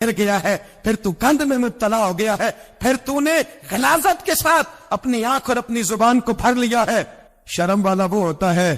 گر گیا ہے، پھر تو گند میں مبتلا ہو گیا ہے، پھر تو نے غلاظت کے ساتھ اپنی آنکھ اور اپنی زبان کو پھڑ لیا ہے۔ شرم والا وہ ہوتا ہے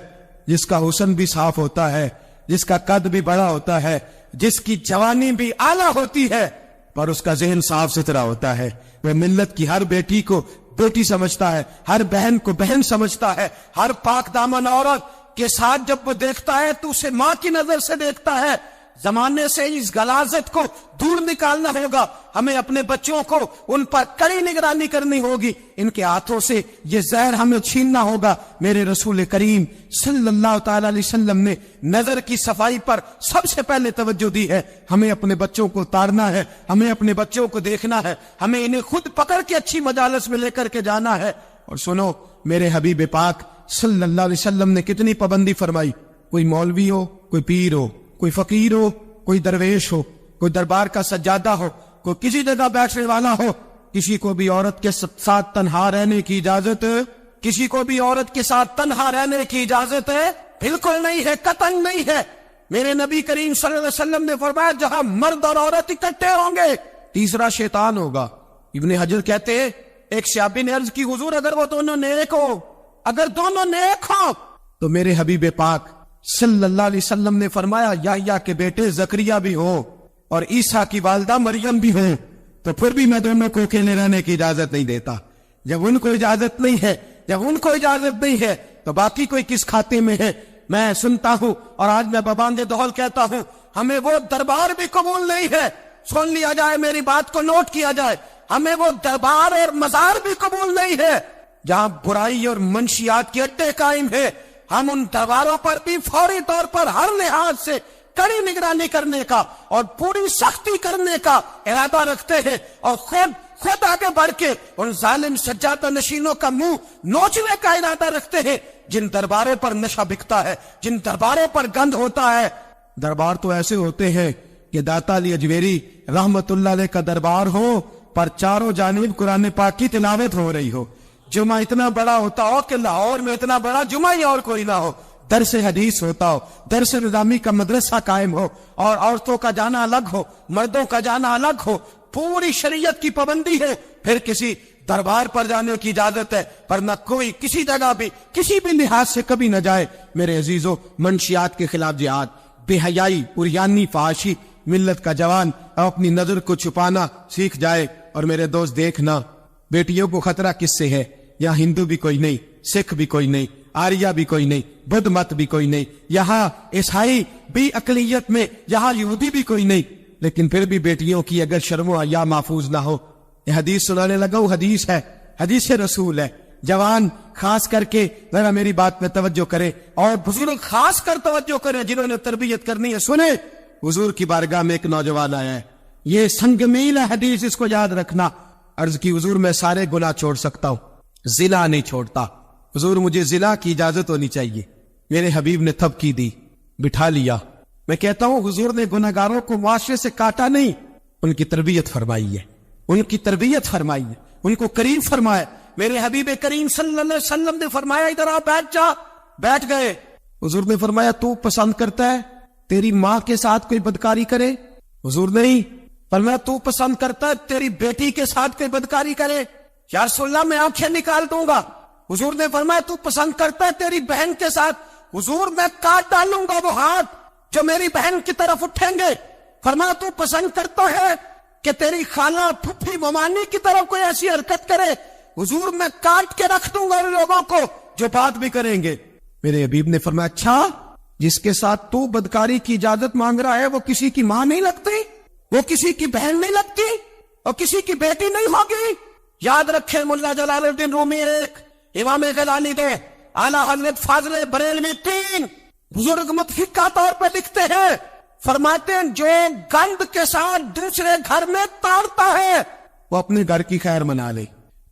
جس کا حسن بھی صاف ہوتا ہے، جس کا قد بھی بڑا ہوتا ہے، جس کی جوانی بھی اعلیٰ ہوتی ہے، پر اس کا ذہن صاف ستھرا ہوتا ہے۔ وہ ملت کی ہر بیٹی کو بیٹی سمجھتا ہے، ہر بہن کو بہن سمجھتا ہے، ہر پاک دامن عورت کے ساتھ جب وہ دیکھتا ہے تو اسے ماں کی نظر سے دیکھتا ہے۔ زمانے سے اس غلاظت کو دور نکالنا ہوگا، ہمیں اپنے بچوں کو ان پر کڑی نگرانی کرنی ہوگی، ان کے ہاتھوں سے یہ زہر ہمیں چھیننا ہوگا۔ میرے رسول کریم صلی اللہ تعالی علیہ وسلم نے نظر کی صفائی پر سب سے پہلے توجہ دی ہے۔ ہمیں اپنے بچوں کو اتارنا ہے، ہمیں اپنے بچوں کو دیکھنا ہے، ہمیں انہیں خود پکڑ کے اچھی مجالس میں لے کر کے جانا ہے۔ اور سنو، میرے حبیب پاک صلی اللہ علیہ وسلم نے کتنی پابندی فرمائی۔ کوئی مولوی ہو، کوئی پیر ہو، کوئی فقیر ہو، کوئی درویش ہو، کوئی دربار کا سجادہ ہو، کوئی کسی جگہ بیٹھنے والا ہو، کسی کو بھی عورت کے ساتھ تنہا رہنے کی اجازت، کسی کو بھی عورت کے ساتھ تنہا رہنے کی اجازت ہے بالکل نہیں ہے، قطعاً نہیں ہے۔ میرے نبی کریم صلی اللہ علیہ وسلم نے فرمایا جہاں مرد اور عورت اکٹھے ہوں گے تیسرا شیطان ہوگا۔ ابن حجر کہتے ہیں ایک صحابی نے عرض کی حضور اگر وہ دونوں نیک ہو، اگر دونوں نیک ہو تو میرے حبیب پاک صلی اللہ علیہ وسلم نے فرمایا یحییٰ کے بیٹے زکریا بھی ہوں اور عیسیٰ کی والدہ مریم بھی ہوں، تو پھر بھی میں دونوں کو اکیلے رہنے کی اجازت نہیں دیتا۔ جب ان کو اجازت نہیں ہے، جب ان کو اجازت نہیں ہے تو باقی کوئی کس کھاتے میں ہے؟ میں سنتا ہوں اور آج میں بباندے دہل کہتا ہوں، ہمیں وہ دربار بھی قبول نہیں ہے، سن لیا جائے، میری بات کو نوٹ کیا جائے، ہمیں وہ دربار اور مزار بھی قبول نہیں ہے جہاں برائی اور منشیات کے اڈے قائم ہے۔ ہم ان درباروں پر بھی فوری طور پر ہر لحاظ سے کڑی نگرانی کرنے کا اور پوری سختی کرنے کا ارادہ رکھتے ہیں، اور خود آگے بڑھ کے ان ظالم سجادہ نشینوں کا منہ نوچنے کا ارادہ رکھتے ہیں جن درباروں پر نشہ بکتا ہے، جن درباروں پر گند ہوتا ہے۔ دربار تو ایسے ہوتے ہیں کہ داتا علی اجمیری رحمت اللہ علیہ کا دربار ہو پر چاروں جانب قرآن پاک کی تلاوت ہو رہی ہو، جمعہ اتنا بڑا ہوتا ہو کہ لاہور میں اتنا بڑا جمعہ ہی اور کوئی نہ ہو، درس حدیث ہوتا ہو، درس نظامی کا مدرسہ قائم ہو، اور عورتوں کا جانا الگ ہو، مردوں کا جانا الگ ہو، پوری شریعت کی پابندی ہے، پھر کسی دربار پر جانے کی اجازت ہے، پر نہ کوئی کسی جگہ بھی کسی بھی لحاظ سے کبھی نہ جائے۔ میرے عزیزوں، منشیات کے خلاف جہاد، بے حیائی، عریانی، فحاشی، ملت کا جوان اپنی نظر کو چھپانا سیکھ جائے۔ اور میرے دوست دیکھنا، بیٹیوں کو خطرہ کس سے ہے؟ یہاں ہندو بھی کوئی نہیں، سکھ بھی کوئی نہیں، آریہ بھی کوئی نہیں، بدھ مت بھی کوئی نہیں، یہاں عیسائی بھی اقلیت میں، یہاں یہودی بھی کوئی نہیں، لیکن پھر بھی بیٹیوں کی اگر شرم و حیا محفوظ نہ ہو۔ یہ حدیث سنانے لگا، وہ حدیث ہے، حدیث رسول ہے۔ جوان خاص کر کے ذرا میری بات میں توجہ کرے، اور بزرگ خاص کر توجہ کریں جنہوں نے تربیت کرنی ہے۔ سنیں، حضور کی بارگاہ میں ایک نوجوان آیا ہے، یہ سنگ میل ہے حدیث، اس کو یاد رکھنا۔ عرض کی حضور میں سارے گناہ چھوڑ سکتا ہوں، زنا نہیں چھوڑتا، حضور مجھے زنا کی اجازت ہونی چاہیے۔ میرے حبیب نے تھپکی دی، بٹھا لیا۔ میں کہتا ہوں حضور نے گناہگاروں کو معاشرے سے کاٹا نہیں، ان کی تربیت فرمائی ہے، ان کی تربیت فرمائی ہے، ان کو کریم فرمایا۔ میرے حبیب کریم صلی اللہ علیہ وسلم نے فرمایا ادھر آ، بیٹھ جا، بیٹھ گئے۔ حضور نے فرمایا تو پسند کرتا ہے تیری ماں کے ساتھ کوئی بدکاری کرے؟ حضور نہیں۔ فرمایا تو پسند کرتا ہے تیری بیٹی کے ساتھ کوئی بدکاری کرے؟ یا رسول اللہ میں آنکھیں نکال دوں گا۔ حضور نے فرمایا تو پسند کرتا ہے تیری بہن کے ساتھ؟ حضور میں کاٹ ڈالوں گا وہ ہاتھ جو میری بہن کی طرف اٹھیں گے۔ فرمایا تو پسند کرتا ہے کہ تیری خالہ پھپھی ممانی کی طرف کوئی ایسی حرکت کرے؟ حضور میں کاٹ کے رکھ دوں گا ان لوگوں کو جو بات بھی کریں گے۔ میرے حبیب نے فرمایا اچھا، جس کے ساتھ تو بدکاری کی اجازت مانگ رہا ہے وہ کسی کی ماں نہیں لگتی، وہ کسی کی بہن نہیں لگتی، اور کسی کی بیٹی نہیں ہوگی؟ یاد رکھیں، ملا جلال الدین رومی ایک، امام غزالی دے، اعلیٰ حضرت فاضل بریلوی تین، بزرگ متفق کا طور پہ لکھتے ہیں، فرماتے ہیں جو گند کے ساتھ دوسرے گھر میں تارتا ہے وہ اپنے گھر کی خیر منا لے،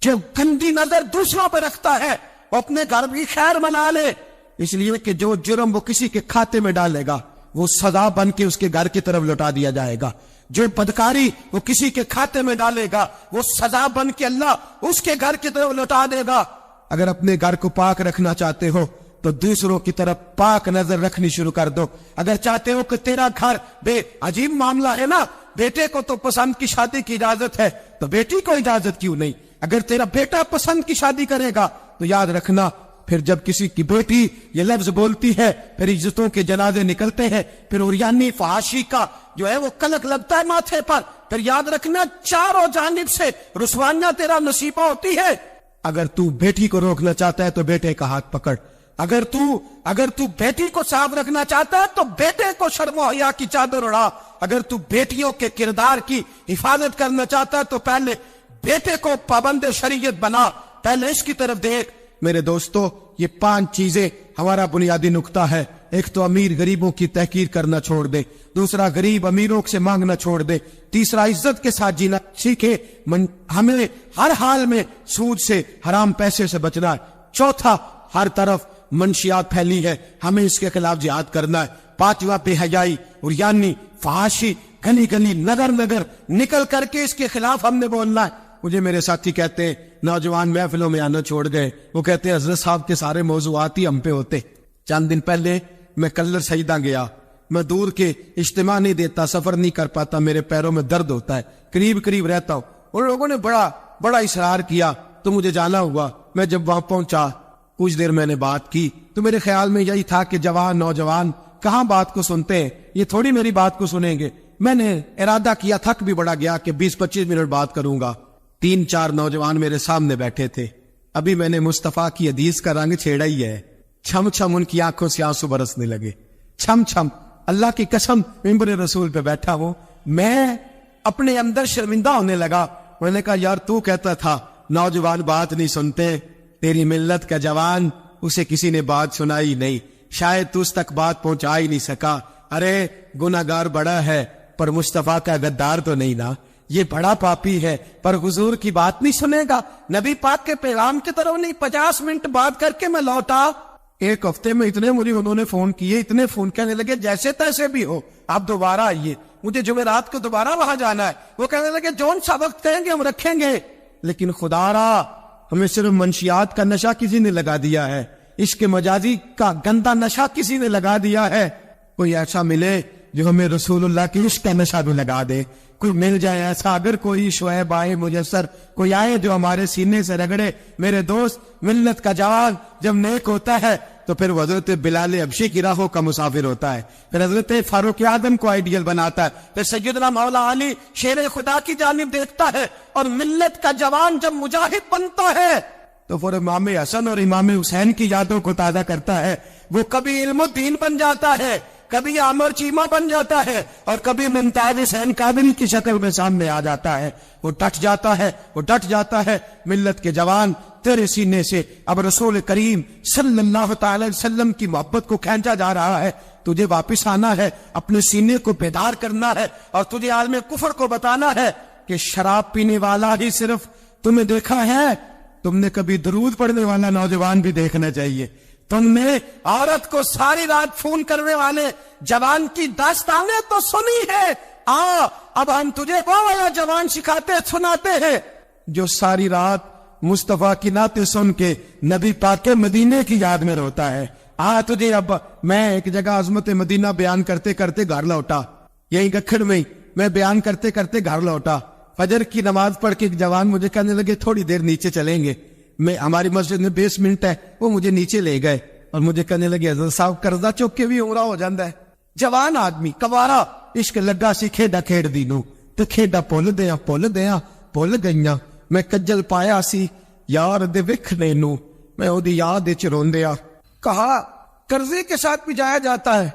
جو گندی نظر دوسروں پہ رکھتا ہے وہ اپنے گھر کی خیر منا لے، اس لیے کہ جو جرم وہ کسی کے کھاتے میں ڈالے گا وہ سزا بن کے اس کے گھر کی طرف لوٹا دیا جائے گا، جو بدکاری وہ کسی کے کھاتے میں ڈالے گا وہ سزا بن کے اللہ اس کے گھر کی طرف لوٹا دے گا۔ اگر اپنے گھر کو پاک رکھنا چاہتے ہو تو دوسروں کی طرف پاک نظر رکھنی شروع کر دو۔ اگر چاہتے ہو کہ تیرا گھر بے عجیب معاملہ ہے نا، بیٹے کو تو پسند کی شادی کی اجازت ہے تو بیٹی کو اجازت کیوں نہیں؟ اگر تیرا بیٹا پسند کی شادی کرے گا تو یاد رکھنا پھر جب کسی کی بیٹی یہ لفظ بولتی ہے پھر عزتوں کے جنازے نکلتے ہیں، پھر اوریانی فحاشی کا جو ہے وہ کلک لگتا ہے ماتھے پر، پھر یاد رکھنا چاروں جانب سے رسوائیاں تیرا نصیبہ ہوتی ہے۔ اگر تو بیٹی کو روکنا چاہتا ہے تو بیٹے کا ہاتھ پکڑ، اگر تو بیٹی کو صاف رکھنا چاہتا ہے تو بیٹے کو شرم و حیا کی چادر اڑا، اگر تو بیٹیوں کے کردار کی حفاظت کرنا چاہتا ہے تو پہلے بیٹے کو پابند شریعت بنا، پہلے اس کی طرف دیکھ۔ میرے دوستو، یہ 5 چیزیں ہمارا بنیادی نقطہ ہے۔ ایک تو امیر غریبوں کی تحقیر کرنا چھوڑ دے، دوسرا غریب امیروں سے مانگنا چھوڑ دے، تیسرا عزت کے ساتھ جینا سیکھے، ہمیں ہر حال میں سود سے حرام پیسے سے بچنا ہے، چوتھا ہر طرف منشیات پھیلی ہے، ہمیں اس کے خلاف جہاد کرنا ہے، پانچواں بے حیائی اور یعنی فحاشی گلی گلی نگر نگر نکل کر کے اس کے خلاف ہم نے بولنا ہے۔ مجھے میرے ساتھی کہتے ہیں نوجوان محفلوں میں آنا چھوڑ گئے، وہ کہتے ہیں حضرت صاحب کے سارے موضوعات ہی ہم پہ ہوتے۔ چند دن پہلے میں کلر سجدہ گیا، میں دور کے اجتماع نہیں دیتا، سفر نہیں کر پاتا، میرے پیروں میں درد ہوتا ہے، قریب رہتا ہوں، ان لوگوں نے بڑا اصرار کیا تو مجھے جانا ہوا۔ میں جب وہاں پہنچا کچھ دیر میں نے بات کی تو میرے خیال میں یہی تھا کہ نوجوان کہاں بات کو سنتے ہیں، یہ تھوڑی میری بات کو سنیں گے۔ میں نے ارادہ کیا، تھک بھی بڑا گیا کہ 20-25 منٹ بات کروں گا۔ 3-4 نوجوان میرے سامنے بیٹھے تھے، ابھی میں نے مصطفیٰ کی حدیث کا رنگ چھیڑا ہی ہے، چھم چھم ان کی آنکھوں سے آنسو برسنے لگے، چھم چھم، اللہ کی قسم ممبر رسول پہ بیٹھا ہوں، میں اپنے اندر شرمندہ ہونے لگا۔ میں نے کہا یار تو کہتا تھا نوجوان بات نہیں سنتے، تیری ملت کا جوان اسے کسی نے بات سنائی نہیں، شاید تو اس تک بات پہنچا ہی نہیں سکا۔ ارے گناہگار بڑا ہے پر مصطفیٰ کا غدار تو نہیں نا، یہ بڑا پاپی ہے پر حضور کی بات نہیں سنے گا، نبی پاک کے پیغام کی طرف نہیں۔ 50 منٹ بات کر کے میں لوٹا، ایک ہفتے میں اتنے مجھے انہوں نے فون کیے، اتنے فون کہنے لگے جیسے تیسے بھی ہو آپ دوبارہ آئیے، مجھے جمعرات کو دوبارہ وہاں جانا ہے۔ وہ کہنے لگے جون سا وقت کہیں گے ہم رکھیں گے، لیکن خدا را ہمیں صرف منشیات کا نشہ کسی نے لگا دیا ہے، عشق مجازی کا گندا نشہ کسی نے لگا دیا ہے۔ کوئی ایسا ملے جو ہمیں رسول اللہ کی عشق کا نشہ بھی لگا دے، کوئی مل جائے ایسا، اگر کوئی شعیب آئے میسر، کوئی آئے جو ہمارے سینے سے رگڑے۔ میرے دوست، ملت کا جوان جب نیک ہوتا ہے تو پھر حضرت بلال حبشی کی راہوں کا مسافر ہوتا ہے، پھر حضرت فاروق اعظم کو آئیڈیل بناتا ہے، پھر سیدنا مولا علی شیر خدا کی جانب دیکھتا ہے، اور ملت کا جوان جب مجاہد بنتا ہے تو پھر امام حسن اور امام حسین کی یادوں کو تازہ کرتا ہے، وہ کبھی علم الدین بن جاتا ہے، کبھی عامر چیمہ بن جاتا ہے، اور کبھی ممتاز حسین قادری کی شکل میں سامنے آ جاتا ہے۔ وہ ڈٹ جاتا ہے۔ ملت کے جوان، تیرے سینے سے اب رسول کریم صلی اللہ تعالی وسلم کی محبت کو کھینچا جا رہا ہے، تجھے واپس آنا ہے، اپنے سینے کو بیدار کرنا ہے، اور تجھے عالم کفر کو بتانا ہے کہ شراب پینے والا ہی صرف تمہیں دیکھا ہے، تم نے کبھی درود پڑھنے والا نوجوان بھی دیکھنا چاہیے۔ تم نے عورت کو ساری رات فون کرنے والے جوان کی داستانیں تو سنی ہے، اب ہم تجھے وہ والا جوان سناتے ہیں جو ساری رات مصطفیٰ کی نعتیں سن کے نبی پاک کے مدینے کی یاد میں روتا ہے۔ تجھے اب میں ایک جگہ عظمت مدینہ بیان کرتے کرتے گھر لوٹا، یہی گکھڑ میں میں بیان کرتے کرتے گھر لوٹا، فجر کی نماز پڑھ کے ایک جوان مجھے کہنے لگے تھوڑی دیر نیچے چلیں گے، ہماری مسجد میں بیسمنٹ ہے، وہ مجھے نیچے لے گئے اور مجھے کہنے لگے حضرت صاحب قرضہ چوک کے بھی عمرہ ہو جاندہ ہے۔ جوان آدمی کوارا، عشق لگا سی کھیڈا کھیڑ دی نو تے کھیڈا پول گئیاں، میں کجل پایا سی یار دے وکھنے نو، میں او دی یاد وچ روندیا۔ کہا قرضے کے ساتھ بھی جایا جاتا ہے؟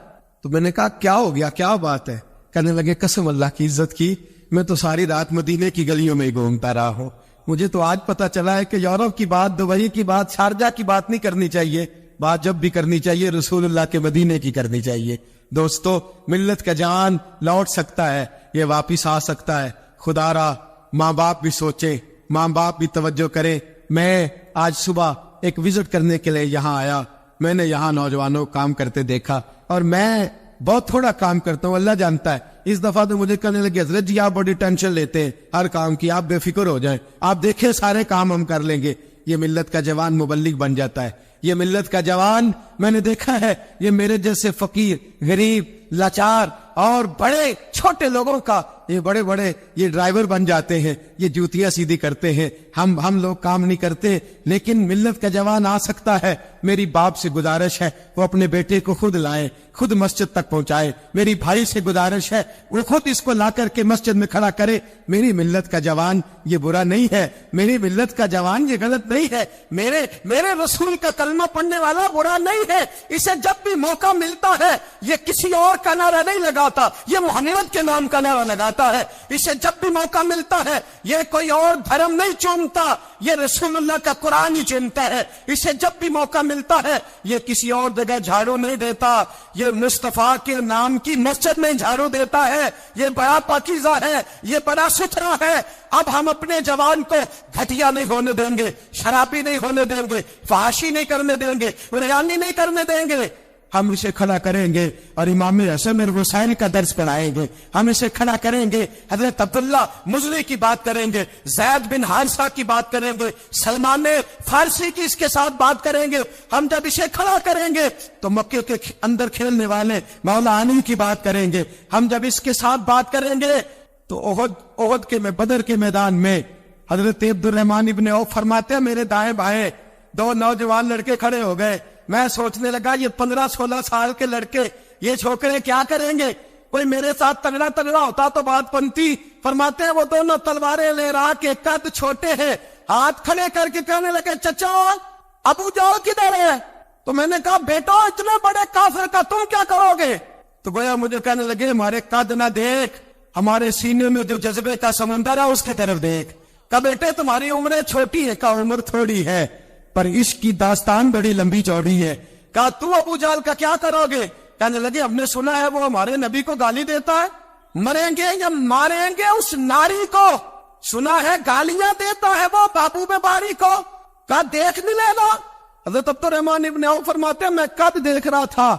تو میں نے کہا کیا ہو گیا، کیا بات ہے؟ کہنے لگے قسم اللہ کی عزت کی، میں تو ساری رات مدینے کی گلیوں میں گھومتا رہا ہوں، مجھے تو آج پتا چلا ہے کہ یورپ کی بات، دبئی کی بات، شارجہ کی بات نہیں کرنی چاہیے، بات جب بھی کرنی چاہیے رسول اللہ کے مدینے کی کرنی چاہیے۔ دوستو، ملت کا جان لوٹ سکتا ہے، یہ واپس آ سکتا ہے۔ خدا را ماں باپ بھی سوچیں، ماں باپ بھی توجہ کریں۔ میں آج صبح ایک وزٹ کرنے کے لیے یہاں آیا، میں نے یہاں نوجوانوں کو کام کرتے دیکھا، اور میں بہت تھوڑا کام کرتا ہوں، اللہ جانتا ہے۔ اس دفعہ تو مجھے کہنے لگے حضرت جی آپ بڑی ٹینشن لیتے ہیں ہر کام کی، آپ بے فکر ہو جائیں، آپ دیکھیں سارے کام ہم کر لیں گے۔ یہ ملت کا جوان مبلغ بن جاتا ہے، یہ ملت کا جوان میں نے دیکھا ہے، یہ میرے جیسے فقیر، غریب، لاچار اور بڑے چھوٹے لوگوں کا یہ بڑے بڑے یہ ڈرائیور بن جاتے ہیں, یہ جوتیاں سیدھی کرتے ہیں, ہم لوگ کام نہیں کرتے. لیکن ملت کا جوان آ سکتا ہے. میری باپ سے گزارش ہے وہ اپنے بیٹے کو خود لائیں, خود مسجد تک پہنچائے. میری بھائی سے گزارش ہے وہ خود اس کو لا کر کے مسجد میں کھڑا کرے. میری ملت کا جوان یہ برا نہیں ہے, میری ملت کا جوان یہ غلط نہیں ہے, میرے رسول کا کلمہ پڑھنے والا برا نہیں ہے. اسے جب بھی موقع ملتا ہے یہ کسی اور کا نعرہ نہیں لگاتا, یہ محمد کے نام کا نعرہ لگاتا ہے. اسے جب بھی موقع ملتا ہے یہ کوئی اور دھرم نہیں چنتا, یہ رسول اللہ کا قرآن ہی چنتا ہے. اسے جب بھی موقع ملتا ہے یہ کسی اور جگہ جھاڑو نہیں دیتا, یہ مصطفیٰ کے نام کی مسجد میں جھاڑو دیتا ہے. یہ بڑا پاکیزہ ہے, یہ بڑا ستھرا ہے. اب ہم اپنے جوان کو گھٹیا نہیں ہونے دیں گے, شرابی نہیں ہونے دیں گے, فحاشی نہیں کرنے دیں گے, ریانی نہیں کرنے دیں گے. ہم اسے کھڑا کریں گے اور امام حسن الحسین کا درس پڑھائیں گے. ہم اسے کھڑا کریں گے, حضرت عبداللہ مزنی کی بات کریں گے, زید بن حارثہ کی بات کریں گے, سلمان فارسی کی اس کے ساتھ بات کریں گے. ہم جب اسے کھڑا کریں گے تو مکے کے اندر کھیلنے والے مولا علی کی بات کریں گے. ہم جب اس کے ساتھ بات کریں گے تو احد کے بدر کے میدان میں حضرت عبد الرحمن ابن عوف فرماتے ہیں میرے دائیں بائیں دو نوجوان لڑکے کھڑے ہو گئے. میں سوچنے لگا یہ 15-16 سال کے لڑکے یہ چھوکرے کیا کریں گے, کوئی میرے ساتھ تگڑا ہوتا تو بات بنتی. فرماتے ہیں وہ دونوں تلواریں لے رہا کے قد چھوٹے ہیں, ہاتھ کھڑے کر کے کہنے لگے چچا ابو جاؤ کدھر ہے. تو میں نے کہا بیٹا اتنے بڑے کافر کا تم کیا کرو گے. تو گویا مجھے کہنے لگے ہمارے قد نہ دیکھ, ہمارے سینے میں جو جذبے کا سمندر ہے اس کی طرف دیکھ. کہا بیٹے تمہاری عمریں چھوٹی ہے, کا عمر تھوڑی ہے پر عشق کی داستان بڑی لمبی چوڑی ہے. کہا تو ابو جہل کا کیا کرو گے. کہنے لگے ہم نے سنا ہے وہ ہمارے نبی کو گالی دیتا ہے, مریں گے یا ماریں گے اس ناری کو. سنا ہے گالیاں دیتا ہے وہ محبوب باری کو. کہا دیکھ نہیں لینا. حضرت عبد الرحمن ابن عوف فرماتے ہیں میں قد دیکھ رہا تھا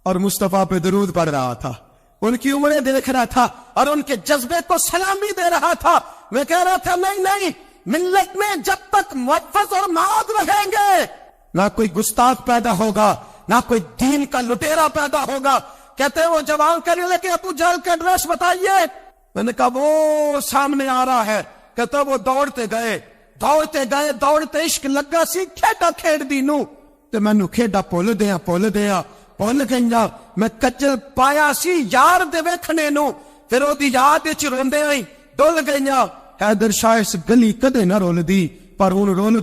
اور مصطفیٰ پہ درود پڑھ رہا تھا, ان کی عمریں دیکھ رہا تھا اور ان کے جذبے کو سلامی دے رہا تھا. میں کہہ رہا تھا نہیں, ملت میں جب تک محفوظ اور معاد رہیں گے نہ کوئی گستاخ پیدا ہوگا, نہ کوئی دین کا لٹیرا پیدا ہوگا. کہتے ہیں وہ جوان کرنے لگے ابو جہل کا ایڈریس بتائیے. میں نے کہا وہ سامنے آ رہا ہے. کہتے وہ دوڑتے دوڑتے عشق لگا سی کھیڈا کھیڈ دی نو تے مینوں کھیڈا پول گیا. میں کچل پایا سی یار دے ویکھنے نو, پھر او دی یاد وچ روندے آئی ڈول گئیاں. حیدر شاہ اس گلی کدے نہ رول دی پر ہن رول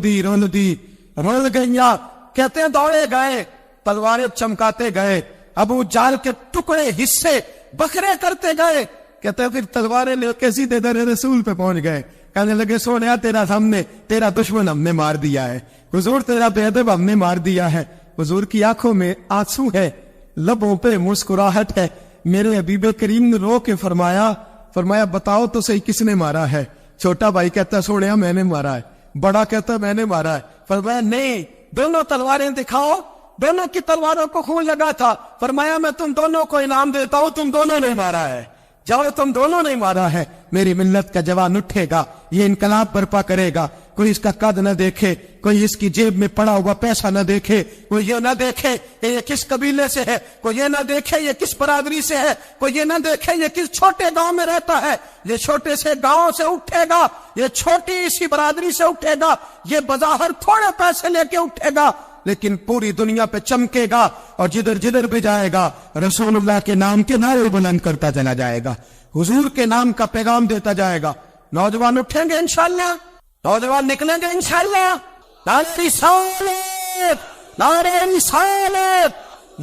گئیاں. کہتے ہیں دوڑے گئے, تلواریں چمکاتے گئے, ابو جہل کے ٹکڑے حصے بکھرے کرتے گئے. کہتے ہیں پھر تلواریں لے کے سیدھے در رسول پہ پہنچ گئے. کہنے لگے سونیا تیرا سامنے تیرا دشمن ہم نے مار دیا ہے, حضور تیرا بے ادب ہم نے مار دیا ہے. حضور کی آنکھوں میں آنسو ہے, لبوں پہ مسکراہٹ ہے. میرے حبیب کریم نے رو کے فرمایا بتاؤ تو صحیح کس نے مارا ہے. چھوٹا بھائی کہتا ہے سونیا میں نے مارا ہے, بڑا کہتا ہے میں نے مارا ہے. فرمایا نہیں, دونوں تلواریں دکھاؤ. دونوں کی تلواروں کو خون لگا تھا. فرمایا میں تم دونوں کو انعام دیتا ہوں, تم دونوں نے مارا ہے. جاؤ تم دونوں نے مارا ہے. میری ملت کا جوان اٹھے گا, یہ انقلاب برپا کرے گا. کوئی اس کا قد نہ دیکھے, کوئی اس کی جیب میں پڑا ہوا پیسہ نہ دیکھے, کوئی یہ نہ دیکھے یہ کس قبیلے سے ہے, کوئی یہ نہ دیکھے یہ کس برادری سے ہے, کوئی یہ نہ دیکھے یہ کس چھوٹے گاؤں میں رہتا ہے. یہ چھوٹے سے گاؤں سے اٹھے گا, یہ چھوٹی اسی برادری سے اٹھے گا, یہ بظاہر تھوڑے پیسے لے کے اٹھے گا لیکن پوری دنیا پہ چمکے گا اور جدھر بھی جائے گا رسول اللہ کے نام کے نعرے بلند کرتا چلا جائے گا, حضور کے نام کا پیغام دیتا جائے گا. نوجوان اٹھیں گے انشاءاللہ, نوجوان نکلیں گے انشاءاللہ. نعرہ رسالت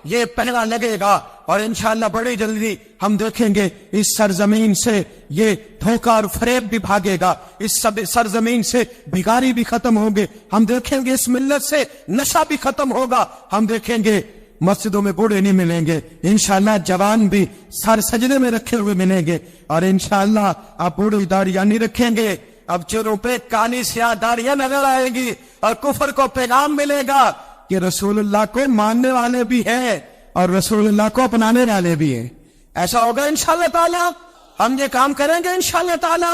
یہ پہلا لگے گا اور انشاءاللہ بڑی جلدی ہم دیکھیں گے اس سرزمین سے یہ دھوکہ اور فریب بھی بھاگے گا, اس سرزمین سے بھکاری بھی ختم ہوں گے. ہم دیکھیں گے اس ملت سے نشہ بھی ختم ہوگا. ہم دیکھیں گے مسجدوں میں بوڑھے نہیں ملیں گے, انشاءاللہ جوان بھی سر سجدے میں رکھے ہوئے ملیں گے. اور انشاءاللہ آپ بوڑھی داڑیاں نہیں رکھیں گے, اب چہروں پہ کالی سیاہ داڑیاں نظر آئیں گی اور کفر کو پیغام ملے گا کہ رسول اللہ کو ماننے والے بھی ہیں اور رسول اللہ کو اپنانے والے بھی ہیں. ایسا ہوگا انشاءاللہ تعالی. ہم یہ کام کریں گے انشاءاللہ تعالی.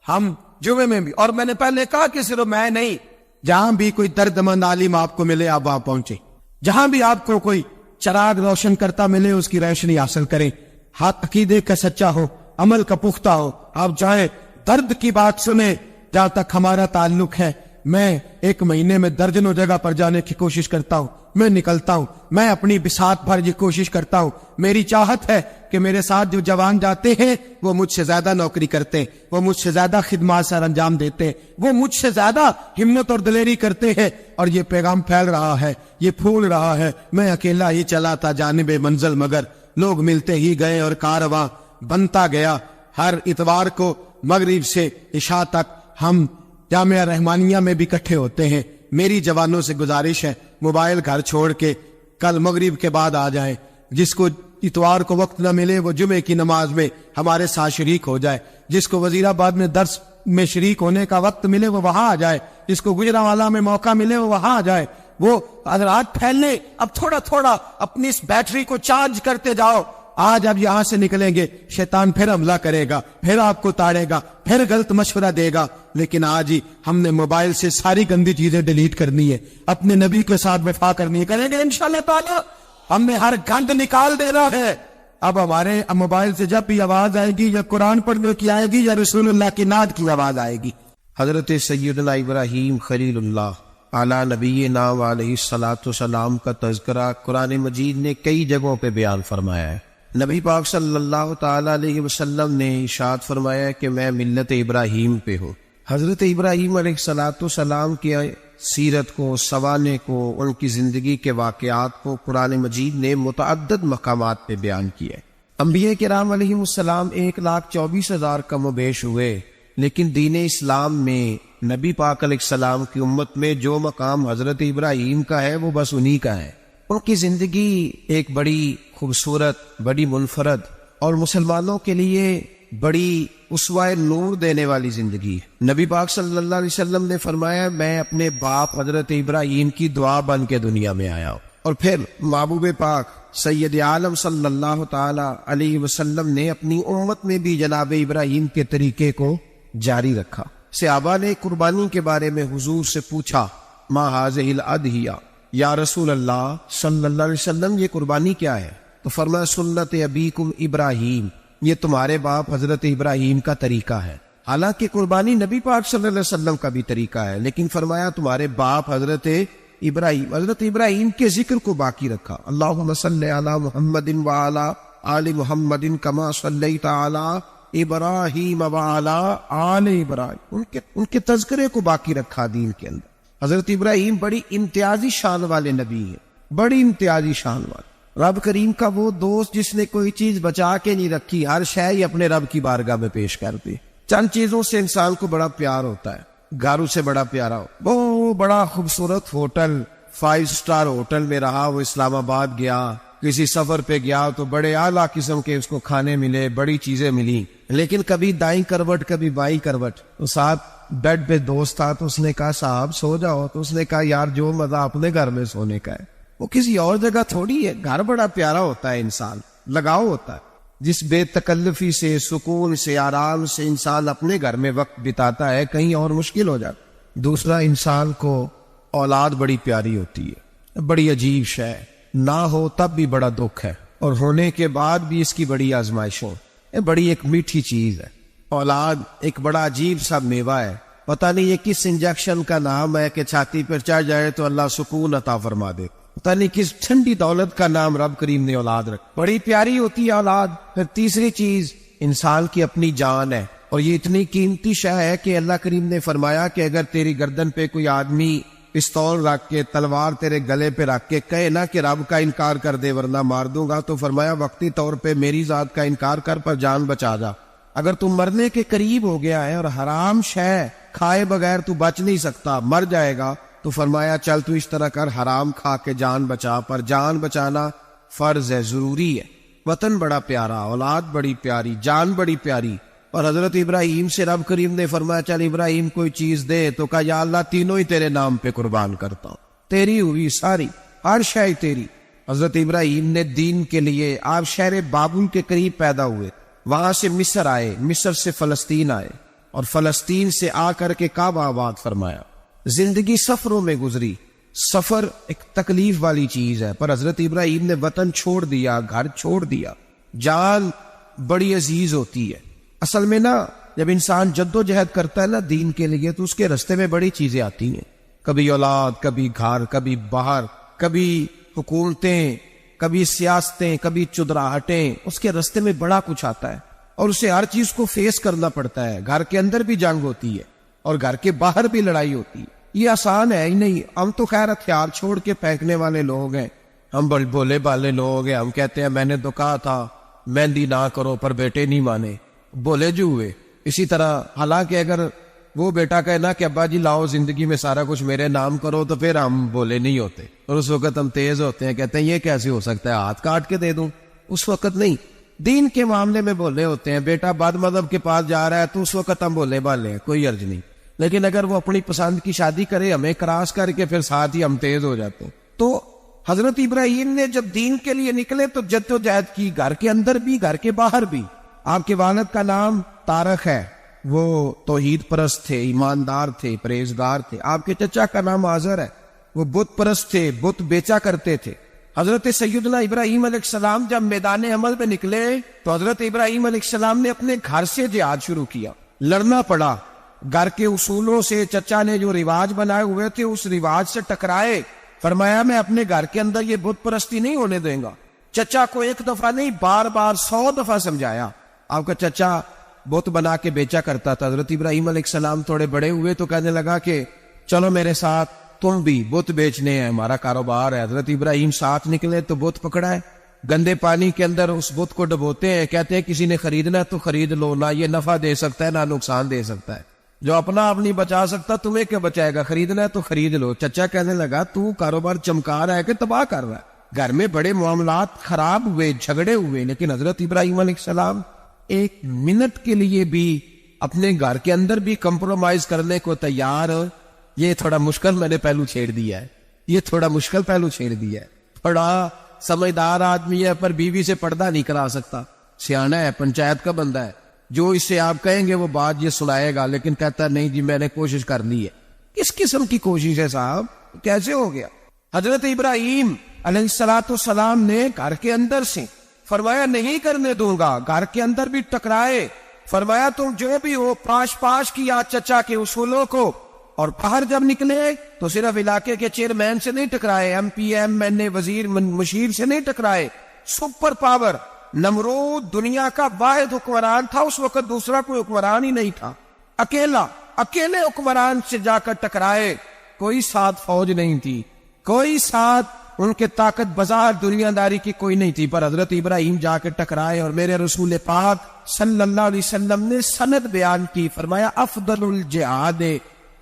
ہم جمعے میں بھی, اور میں نے پہلے کہا کہ صرف میں نہیں, جہاں بھی کوئی دردمند عالم آپ کو ملے آپ وہاں پہنچے, جہاں بھی آپ کو کوئی چراغ روشن کرتا ملے اس کی روشنی حاصل کریں. حق عقیدے کا سچا ہو, عمل کا پختہ ہو. آپ چاہیں درد کی بات سنیں. جہاں تک ہمارا تعلق ہے میں 1 مہینے میں درجنوں جگہ پر جانے کی کوشش کرتا ہوں. میں نکلتا ہوں, میں اپنی بساط بھر یہ کوشش کرتا ہوں. میری چاہت ہے کہ میرے ساتھ جو جوان جاتے ہیں وہ مجھ سے زیادہ نوکری کرتے ہیں, وہ مجھ سے زیادہ خدمات سر انجام دیتے ہیں, وہ مجھ سے زیادہ ہمت اور دلیری کرتے ہیں. اور یہ پیغام پھیل رہا ہے, یہ پھول رہا ہے. میں اکیلا ہی چلا تھا جانب منزل, مگر لوگ ملتے ہی گئے اور کارواں بنتا گیا. ہر اتوار کو مغرب سے عشاء تک ہم جامعہ رحمانیہ میں بھی اکٹھے ہوتے ہیں. میری جوانوں سے گزارش ہے موبائل گھر چھوڑ کے کل مغرب کے بعد آ جائیں. جس کو اتوار کو وقت نہ ملے وہ جمعے کی نماز میں ہمارے ساتھ شریک ہو جائے. جس کو وزیر آباد میں درس میں شریک ہونے کا وقت ملے وہ وہاں آ جائے. جس کو گجرانوالہ میں موقع ملے وہ وہاں آ جائے. وہ حضرات پھیلنے, اب تھوڑا تھوڑا اپنی اس بیٹری کو چارج کرتے جاؤ. آج اب یہاں سے نکلیں گے شیطان پھر حملہ کرے گا, پھر آپ کو تاڑے گا, پھر غلط مشورہ دے گا. لیکن آج ہی ہم نے موبائل سے ساری گندی چیزیں ڈیلیٹ کرنی ہے, اپنے نبی کے ساتھ وفا کرنی ہے. کریں گے انشاءاللہ تعالی. ہم نے ہر گند نکال دینا ہے. اب ہمارے موبائل سے جب بھی آواز آئے گی یا قرآن پڑھنے کی آئے گی یا رسول اللہ کی نعت کی آواز آئے گی. حضرت سیدنا ابراہیم خلیل اللہ علی نبینا و علیہ الصلوۃ والسلام کا تذکرہ قرآن مجید نے کئی جگہوں پہ بیان فرمایا ہے. نبی پاک صلی اللہ تعالی علیہ وسلم نے ارشاد فرمایا کہ میں ملت ابراہیم پہ ہوں. حضرت ابراہیم علیہ الصلوۃ والسلام کی سیرت کو, سوانح کو, ان کی زندگی کے واقعات کو قرآن مجید نے متعدد مقامات پہ بیان کیا ہے. انبیاء کرام علیہ السلام 1,24,000 کم و بیش ہوئے, لیکن دین اسلام میں نبی پاک علیہ السلام کی امت میں جو مقام حضرت ابراہیم کا ہے وہ بس انہی کا ہے. ان کی زندگی ایک بڑی خوبصورت, بڑی منفرد اور مسلمانوں کے لیے بڑی اسوہ نور دینے والی زندگی ہے. نبی پاک صلی اللہ علیہ وسلم نے فرمایا میں اپنے باپ حضرت ابراہیم کی دعا بن کے دنیا میں آیا ہوں. اور پھر محبوب پاک سید عالم صلی اللہ تعالی علیہ وسلم نے اپنی امت میں بھی جناب ابراہیم کے طریقے کو جاری رکھا. صحابہ نے قربانی کے بارے میں حضور سے پوچھا ما ہذہ الاضحیہ, یا رسول اللہ صلی اللہ علیہ وسلم یہ قربانی کیا ہے؟ تو فرمایا سنت ابیکم ابراہیم, یہ تمہارے باپ حضرت ابراہیم کا طریقہ ہے. حالانکہ قربانی نبی پاک صلی اللہ علیہ وسلم کا بھی طریقہ ہے, لیکن فرمایا تمہارے باپ حضرت ابراہیم کے ذکر کو باقی رکھا. اللہم صلی علی محمد وعلی آل محمد کما صلیت علی ابراہیم وعلی آل ابراہیم, ان کے تذکرے کو باقی رکھا دین کے اندر. حضرت ابراہیم بڑی امتیازی شان والے نبی ہیں, بڑی امتیازی شان والے. رب کریم کا وہ دوست جس نے کوئی چیز بچا کے نہیں رکھی, ہر شے ہی اپنے رب کی بارگاہ میں پیش کر دی. چند چیزوں سے انسان کو بڑا پیار ہوتا ہے, گھر سے بڑا پیارا ہو. وہ بڑا خوبصورت ہوٹل, 5 سٹار ہوٹل میں رہا, وہ اسلام آباد گیا, کسی سفر پہ گیا تو بڑے اعلیٰ قسم کے اس کو کھانے ملے, بڑی چیزیں ملی, لیکن کبھی دائیں کروٹ کبھی بائیں کروٹ. تو ساتھ بیڈ پہ دوست تھا تو اس نے کہا صاحب سو جاؤ, تو اس نے کہا یار جو مزہ اپنے گھر میں سونے کا ہے وہ کسی اور جگہ تھوڑی ہے. گھر بڑا پیارا ہوتا ہے, انسان لگاؤ ہوتا ہے. جس بے تکلفی سے, سکون سے, آرام سے انسان اپنے گھر میں وقت بتاتا ہے کہیں اور مشکل ہو جاتا. دوسرا, انسان کو اولاد بڑی پیاری ہوتی ہے, بڑی عجیب شے, نہ ہو تب بھی بڑا دکھ ہے اور ہونے کے بعد بھی اس کی بڑی آزمائشوں. یہ بڑی ایک میٹھی چیز ہے. اولاد ایک بڑا عجیب سا میوہ ہے, پتہ نہیں یہ کس انجیکشن کا نام ہے کہ چھاتی پر چڑھ جائے تو اللہ سکون عطا فرما دے. پتہ نہیں کس ٹھنڈی دولت کا نام رب کریم نے اولاد رکھا, بڑی پیاری ہوتی ہے اولاد. پھر تیسری چیز انسان کی اپنی جان ہے, اور یہ اتنی قیمتی شے ہے کہ اللہ کریم نے فرمایا کہ اگر تیری گردن پہ کوئی آدمی پستول رکھ کے, تلوار تیرے گلے پہ رکھ کے کہے نہ کہ رب کا انکار کر دے ورنہ مار دوں گا, تو فرمایا وقتی طور پہ میری ذات کا انکار کر پر جان بچا جا. اگر تم مرنے کے قریب ہو گیا ہے اور حرام شے کھائے بغیر تو بچ نہیں سکتا, مر جائے گا, تو فرمایا چل تو اس طرح کر, حرام کھا کے جان بچا. پر جان بچانا فرض ہے, ضروری ہے. وطن بڑا پیارا, اولاد بڑی پیاری, جان بڑی پیاری. اور حضرت ابراہیم سے رب کریم نے فرمایا چل ابراہیم کوئی چیز دے, تو کہا یا اللہ تینوں ہی تیرے نام پہ قربان کرتا ہوں, تیری ہوئی ساری, ہر شے تیری. حضرت ابراہیم نے دین کے لیے, آپ شہر بابل کے قریب پیدا ہوئے, وہاں سے مصر آئے, مصر سے فلسطین آئے, اور فلسطین سے آ کر کے کعبہ آباد فرمایا. زندگی سفروں میں گزری. سفر ایک تکلیف والی چیز ہے, پر حضرت ابراہیم نے وطن چھوڑ دیا, گھر چھوڑ دیا. جان بڑی عزیز ہوتی ہے, اصل میں نا جب انسان جد و جہد کرتا ہے نا دین کے لیے تو اس کے رستے میں بڑی چیزیں آتی ہیں، کبھی اولاد، کبھی گھر، کبھی باہر، کبھی حکومتیں، کبھی سیاستیں، کبھی چدراہٹیں، اس کے رستے میں بڑا کچھ آتا ہے اور اسے ہر چیز کو فیس کرنا پڑتا ہے. گھر کے اندر بھی جنگ ہوتی ہے اور گھر کے باہر بھی لڑائی ہوتی ہے. یہ آسان ہے ہی نہیں. ہم تو خیر ہتھیار چھوڑ کے پھینکنے والے لوگ ہیں، ہم بولے بالے لوگ ہیں. ہم کہتے ہیں میں نے تو کہا تھا مہندی نہ کرو پر بیٹے نہیں مانے، بولے جو ہوئے. اسی طرح حالانکہ اگر وہ بیٹا کہے نا کہ ابا جی لاؤ زندگی میں سارا کچھ میرے نام کرو تو پھر ہم بولے نہیں ہوتے، اور اس وقت ہم تیز ہوتے ہیں، کہتے ہیں یہ کیسے ہو سکتا ہے، ہاتھ کاٹ کے دے دوں. اس وقت نہیں، دین کے معاملے میں بولے ہوتے ہیں. بیٹا بد مذہب کے پاس جا رہا ہے تو اس وقت ہم بولے بالے ہیں، کوئی عرض نہیں. لیکن اگر وہ اپنی پسند کی شادی کرے ہمیں کراس کر کے پھر ساتھ ہی ہم تیز ہو جاتے ہیں. تو حضرت ابراہیم نے جب دین کے لیے نکلے تو جد و جہد کی، گھر کے اندر بھی گھر کے باہر بھی. آپ کے والد کا نام طارق ہے، وہ توحید پرست تھے، ایماندار تھے، پرہیزگار تھے. آپ کے چچا کا نام آزر ہے، وہ بت پرست تھے، بت بیچا کرتے تھے. حضرت سیدنا ابراہیم علیہ السلام جب میدان عمل میں نکلے تو حضرت ابراہیم علیہ السلام نے اپنے گھر سے جہاد شروع کیا. لڑنا پڑا، گھر کے اصولوں سے. چچا نے جو رواج بنائے ہوئے تھے اس رواج سے ٹکرائے. فرمایا میں اپنے گھر کے اندر یہ بت پرستی نہیں ہونے دیں گا. چچا کو ایک دفعہ نہیں بار بار 100 دفعہ سمجھایا. آپ کا چچا بت بنا کے بیچا کرتا تھا. حضرت ابراہیم علیہ السلام تھوڑے بڑے ہوئے تو کہنے لگا کہ چلو میرے ساتھ، تم بھی بت بیچنے ہیں، ہمارا کاروبار ہے. حضرت ابراہیم ساتھ نکلے تو بت پکڑا ہے، گندے پانی کے اندر اس بت کو ڈبوتے ہیں. کہتے ہیں کسی نے خریدنا ہے تو خرید لو، نہ یہ نفع دے سکتا ہے نہ نقصان دے سکتا ہے. جو اپنا آپ نہیں بچا سکتا تمہیں کیا بچائے گا، خریدنا ہے تو خرید لو. چچا کہنے لگا تو کاروبار چمکا رہا ہے کہ تباہ کر رہا ہے. گھر میں بڑے معاملات خراب ہوئے، جھگڑے ہوئے، لیکن حضرت ابراہیم علیہ السلام ایک منٹ کے لیے بھی اپنے گھر کے اندر بھی کمپرومائز کرنے کو تیار. یہ تھوڑا مشکل میں نے پہلو چھیڑ دیا ہے، یہ تھوڑا مشکل پہلو چھیڑ دیا ہے. بڑا سمجھدار آدمی ہے پر بیوی سے پردہ نہیں کرا سکتا. سیانا ہے، پنچایت کا بندہ ہے، جو اس سے آپ کہیں گے وہ بات یہ سنائے گا، لیکن کہتا ہے نہیں جی میں نے کوشش کر لی ہے. کس قسم کی کوشش ہے صاحب، کیسے ہو گیا؟ حضرت ابراہیم علیہ السلام نے گھر کے اندر سے فرمایا نہیں کرنے دوں گا. گھر کے اندر بھی ٹکرائے. فرمایا تم جو بھی ہو پاش کیا چچا کے اصولوں کو. اور باہر جب نکلے تو صرف علاقے کے چیئرمین سے نہیں ٹکرائے، ایم پی ایم این اے وزیر مشیر سے نہیں ٹکرائے. سپر پاور نمرود دنیا کا واحد حکمران تھا اس وقت، دوسرا کوئی حکمران ہی نہیں تھا. اکیلے حکمران سے جا کر ٹکرائے. کوئی ساتھ فوج نہیں تھی، کوئی ساتھ ان کے طاقت بازار دنیا داری کی کوئی نہیں تھی، پر حضرت ابراہیم جا کے ٹکرائے. اور میرے رسول پاک صلی اللہ علیہ وسلم نے سند بیان کی. فرمایا افضل الجہاد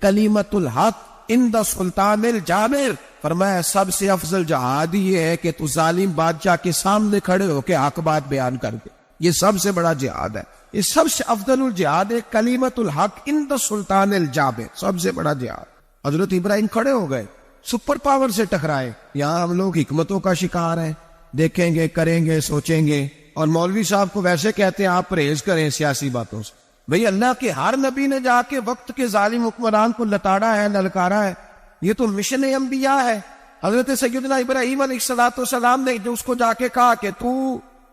کلمۃ الحق عند سلطان الجابر. فرمایا سب سے افضل جہاد یہ ہے کہ تو ظالم بادشاہ کے سامنے کھڑے ہو کے حق بات بیان کر دے. یہ سب سے بڑا جہاد ہے، یہ سب سے افضل الجہاد ہے کلمۃ الحق عند سلطان الجابر، سب سے بڑا جہاد. حضرت ابراہیم کھڑے ہو گئے، سپر پاور سے ٹکرائے. یہاں ہم لوگ حکمتوں کا شکار ہیں، دیکھیں گے، کریں گے، سوچیں گے. اور مولوی صاحب کو ویسے کہتے ہیں آپ پرہیز کریں سیاسی باتوں سے. بھئی اللہ کے ہر نبی نے جا کے وقت کے ظالم حکمران کو لتاڑا ہے، للکارا ہے. یہ تو مشن انبیاء ہے. حضرت سیدنا ابراہیم علیہ السلام نے جو اس کو جا کے کہا کہ تو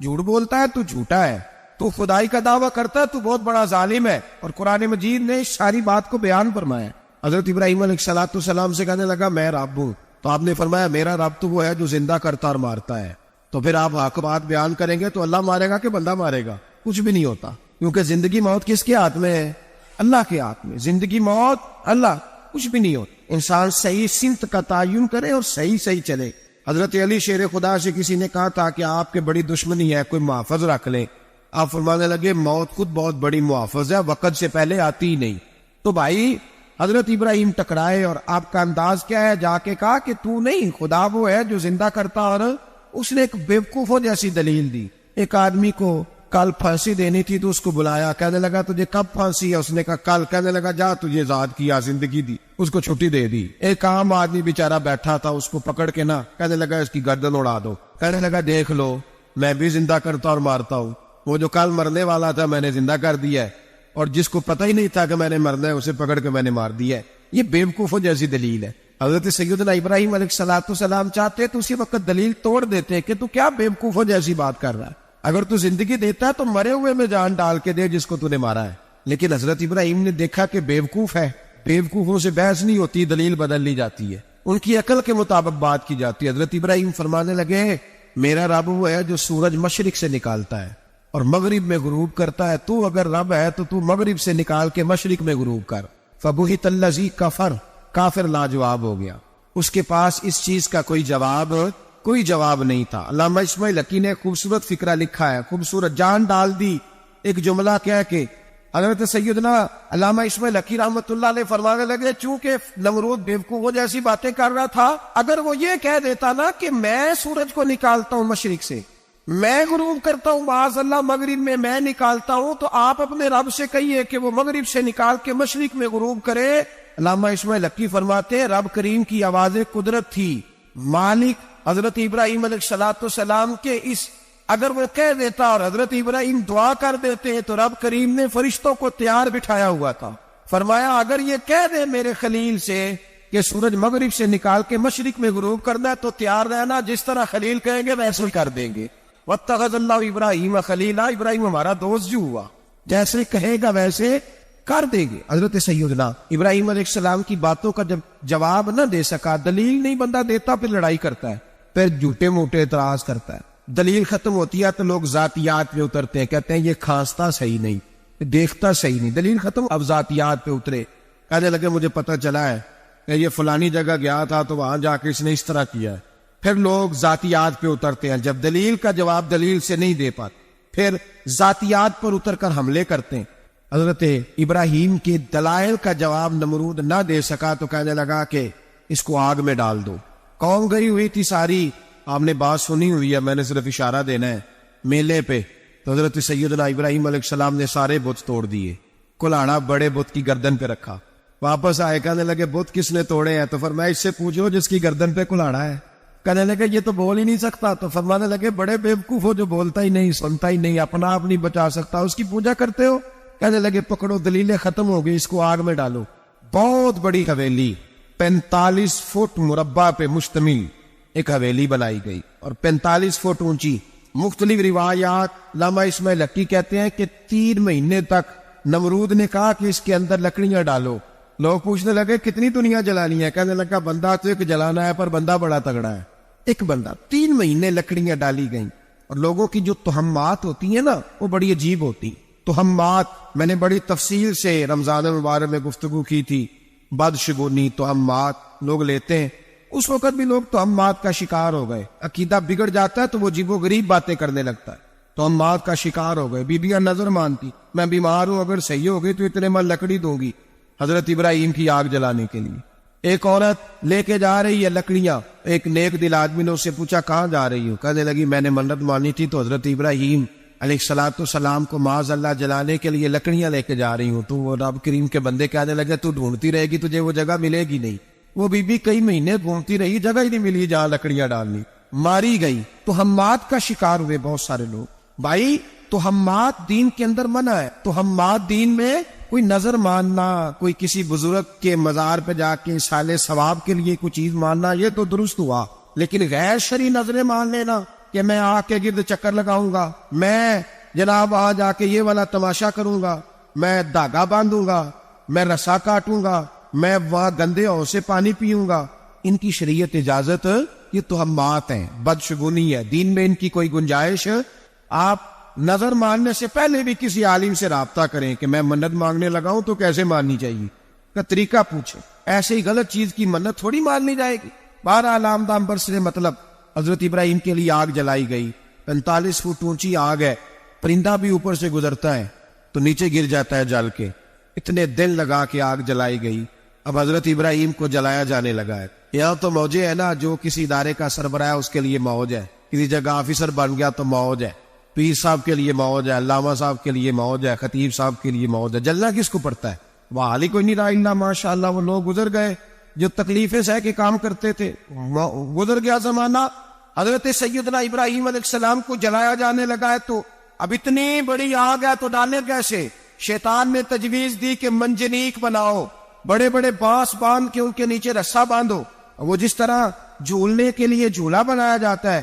جھوٹ بولتا ہے، تو جھوٹا ہے، تو خدائی کا دعویٰ کرتا ہے، تو بہت بڑا ظالم ہے. اور قرآن مجید نے ساری بات کو بیان فرمایا. حضرت ابراہیم علیہ السلام سے کہنے لگا میں رب ہوں. تو آپ نے فرمایا میرا رب تو وہ ہے جو زندہ کرتا اور مارتا ہے. تو پھر آپ حق بات بیان کریں گے تو اللہ مارے گا کہ بندہ مارے گا؟ کچھ بھی نہیں ہوتا، کیونکہ زندگی موت کس کے ہاتھ میں ہے؟ اللہ کے ہاتھ میں. زندگی موت اللہ، کچھ بھی نہیں ہوتا. انسان صحیح سمت کا تعین کرے اور صحیح چلے. حضرت علی شیر خدا سے کسی نے کہا تھا کہ آپ کے بڑی دشمنی ہے، کوئی محافظ رکھ لیں. آپ فرمانے لگے موت خود بہت بڑی محافظ ہے، وقت سے پہلے آتی ہی نہیں. تو بھائی حضرت ابراہیم ٹکرائے اور آپ کا انداز کیا ہے؟ جا کے کہا کہ تو نہیں، خدا وہ ہے جو زندہ کرتا. اور اس نے ایک بیوقوفوں جیسی دلیل دی. ایک آدمی کو کل پھانسی دینی تھی تو اس کو بلایا، کہنے لگا تجھے کب پھانسی ہے؟ اس نے کہا کل. کہنے لگا جا تجھے آزاد کیا، زندگی دی، اس کو چھٹی دے دی. ایک عام آدمی بیچارہ بیٹھا تھا، اس کو پکڑ کے نا کہنے لگا اس کی گردن اڑا دو. کہنے لگا دیکھ لو میں بھی زندہ کرتا اور مارتا ہوں. وہ جو کل مرنے والا تھا میں نے زندہ کر دیا ہے، اور جس کو پتہ ہی نہیں تھا کہ میں نے مرنا ہے اسے پکڑ کے میں نے مار دیا ہے. یہ بیوقوفوں جیسی دلیل ہے. حضرت سیدنا ابراہیم علیہ السلام چاہتے تو اسی وقت دلیل توڑ دیتے کہ تو کیا بیوقوفوں جیسی بات کر رہا ہے. اگر تو زندگی دیتا ہے تو مرے ہوئے میں جان ڈال کے دے جس کو تو نے مارا ہے. لیکن حضرت ابراہیم نے دیکھا کہ بیوقوف ہے, بیوقوفوں سے بحث نہیں ہوتی, دلیل بدل لی جاتی ہے, ان کی عقل کے مطابق بات کی جاتی ہے. حضرت ابراہیم فرمانے لگے میرا رب وہ ہے جو سورج مشرق سے نکالتا ہے اور مغرب میں غروب کرتا ہے, تو اگر رب ہے تو تو مغرب سے نکال کے مشرق میں غروب کر. فبہت الذی کفر, کافر لاجواب ہو گیا, اس کے پاس اس چیز کا کوئی جواب نہیں تھا. علامہ اسماعیل حقی نے خوبصورت فکرہ لکھا ہے, خوبصورت جان ڈال دی ایک جملہ کہہ کے. حضرت سیدنا علامہ اسماعیل حقی رحمۃ اللہ علیہ فرمانے لگے چونکہ نمرود بیوقوفوں جیسی باتیں کر رہا تھا, اگر وہ یہ کہہ دیتا نا کہ میں سورج کو نکالتا ہوں مشرق سے, میں غروب کرتا ہوں معاذ اللہ مغرب میں نکالتا ہوں, تو آپ اپنے رب سے کہیے کہ وہ مغرب سے نکال کے مشرق میں غروب کرے. علامہ اسماعیل حقی فرماتے ہیں رب کریم کی آواز قدرت تھی, مالک حضرت ابراہیم علیہ السلام کے اس اگر وہ کہہ دیتا اور حضرت ابراہیم دعا کر دیتے تو رب کریم نے فرشتوں کو تیار بٹھایا ہوا تھا. فرمایا اگر یہ کہہ دے میرے خلیل سے کہ سورج مغرب سے نکال کے مشرق میں غروب کرنا ہے تو تیار رہنا, جس طرح خلیل کہیں گے ویسے کر دیں گے. واتخذ اللہ ابراہیم خلیلا, ابراہیم ہمارا دوست جو ہوا, جیسے کہے گا ویسے کر دیں گے. حضرت سیدنا ابراہیم علیہ السلام کی باتوں کا جب جواب نہ دے سکا, دلیل نہیں بندہ دیتا, پھر لڑائی کرتا ہے, پھر جھوٹے موٹے اعتراض کرتا ہے. دلیل ختم ہوتی ہے تو لوگ ذاتیات پہ اترتے ہیں, کہتے ہیں یہ کھانستا صحیح نہیں, دیکھتا صحیح نہیں. دلیل ختم, اب ذاتیات پہ اترے, کہنے لگے مجھے پتہ چلا ہے کہ یہ فلانی جگہ گیا تھا تو وہاں جا کے اس نے اس طرح کیا ہے. پھر لوگ ذاتیات پہ اترتے ہیں, جب دلیل کا جواب دلیل سے نہیں دے پاتے پھر ذاتیات پر اتر کر حملے کرتے ہیں. حضرت ابراہیم کے دلائل کا جواب نمرود نہ دے سکا تو کہنے لگا کہ اس کو آگ میں ڈال دو. قوم گئی ہوئی تھی ساری, آپ نے بات سنی ہوئی ہے, میں نے صرف اشارہ دینا ہے. میلے پہ تو حضرت سیدنا ابراہیم علیہ السلام نے سارے بت توڑ دیے, کلاڑا بڑے بت کی گردن پہ رکھا. واپس آئے, کہنے لگے بت کس نے توڑے ہیں؟ تو فرمایا اس سے پوچھو جس کی گردن پہ کلاڑا ہے. کہنے لگے یہ تو بول ہی نہیں سکتا. تو فرمانے لگے بڑے بیوقوف ہو جو بولتا ہی نہیں, سنتا ہی نہیں, اپنا آپ نہیں بچا سکتا, اس کی پوجا کرتے ہو. کہنے لگے پکڑو, دلیلیں ختم ہو گئی, اس کو آگ میں ڈالو. بہت بڑی حویلی 45 فٹ مربع پہ مشتمل ایک حویلی بنائی گئی اور 45 فٹ اونچی. مختلف روایات, علامہ اسماعیل حقی کہتے ہیں کہ 3 مہینے تک نمرود نے کہا کہ اس کے اندر لکڑیاں ڈالو. لوگ پوچھنے لگے کتنی دنیا جلانی ہے؟ کہنے لگا بندہ تو ایک جلانا ہے, پر بندہ بڑا تگڑا ہے, ایک بندہ. 3 مہینے لکڑیاں ڈالی گئیں. اور لوگوں کی جو تہمات ہوتی ہیں نا وہ بڑی عجیب ہوتی. تہمات میں نے بڑی تفصیل سے رمضان المبارک میں گفتگو کی تھی. بدشگونی تہمات لوگ لیتے ہیں, اس وقت بھی لوگ تہمات کا شکار ہو گئے. عقیدہ بگڑ جاتا ہے تو وہ عجیب و غریب باتیں کرنے لگتا ہے. تہمات کا شکار ہو گئے. بیبیاں نظر مانتی, میں بیمار ہوں, اگر صحیح ہو گئی تو اتنے من لکڑی دوں گی حضرت ابراہیم کی آگ جلانے کے لیے. ایک عورت لے کے جا رہی ہے لکڑیاں, ایک نیک دل آدمی نے اس سے پوچھا کہاں جا رہی ہوں؟ کہنے لگی میں نے منت مانی تھی تو حضرت ابراہیم علیہ السلام کو معاذ اللہ جلانے کے لیے لکڑیاں لے کے جا رہی ہوں. تو وہ رب کریم کے بندے کہنے لگے تو ڈھونڈتی رہے گی, تجھے وہ جگہ ملے گی نہیں. وہ بی بی کئی مہینے گھومتی رہی, جگہ ہی نہیں ملی جہاں لکڑیاں ڈالنی, ماری گئی. تہمات کا شکار ہوئے بہت سارے لوگ. بھائی تہمات دین کے اندر منع ہے. تہمات دین میں کوئی نظر ماننا, کوئی کسی بزرگ کے مزار پہ جا کے سالے ثواب کے لیے کوئی چیز ماننا, یہ تو درست ہوا. لیکن غیر شرعی نظریں مان لینا کہ میں آ کے گرد چکر لگاؤں گا, میں جناب آ جا کے یہ والا تماشا کروں گا, میں دھاگا باندھوں گا, میں رسا کاٹوں گا, میں وہاں گندے ہو سے پانی پیوں گا, ان کی شریعت اجازت, یہ تہمات ہیں, بدشگونی ہے. دین میں ان کی کوئی گنجائش. آپ نظر ماننے سے پہلے بھی کسی عالم سے رابطہ کریں کہ میں منت مانگنے لگاؤں تو کیسے ماننی چاہیے کا طریقہ پوچھیں. ایسے ہی غلط چیز کی منت تھوڑی ماننی جائے گی. 12 علامدام پر سے مطلب حضرت ابراہیم کے لیے آگ جلائی گئی. 45 فٹ اونچی آگ ہے, پرندہ بھی اوپر سے گزرتا ہے تو نیچے گر جاتا ہے جل کے. اتنے دن لگا کے آگ جلائی گئی. اب حضرت ابراہیم کو جلایا جانے لگا ہے. یہاں تو موجے ہے نا, جو کسی ادارے کا سربراہ ہے اس کے لیے موج ہے, کسی جگہ آفیسر بن گیا تو موج ہے, پیر صاحب کے لیے موج ہے, علامہ صاحب کے لیے موج ہے, خطیب صاحب کے لیے موج ہے. جلنا کس کو پڑتا ہے؟ وہ حال ہی کوئی نہیں رہا الا ماشاء اللہ. وہ لوگ گزر گئے جو تکلیفیں سہ کے کام کرتے تھے, گزر گیا زمانہ. حضرت سیدنا ابراہیم علیہ السلام کو جلایا جانے لگا ہے تو اب اتنی بڑی آگ ہے تو ڈالے کیسے؟ شیطان نے تجویز دی کہ منجنیق بناؤ, بڑے بڑے بانس باندھ کے ان کے نیچے رسا باندھو. وہ جس طرح جھولنے کے لیے جھولا بنایا جاتا ہے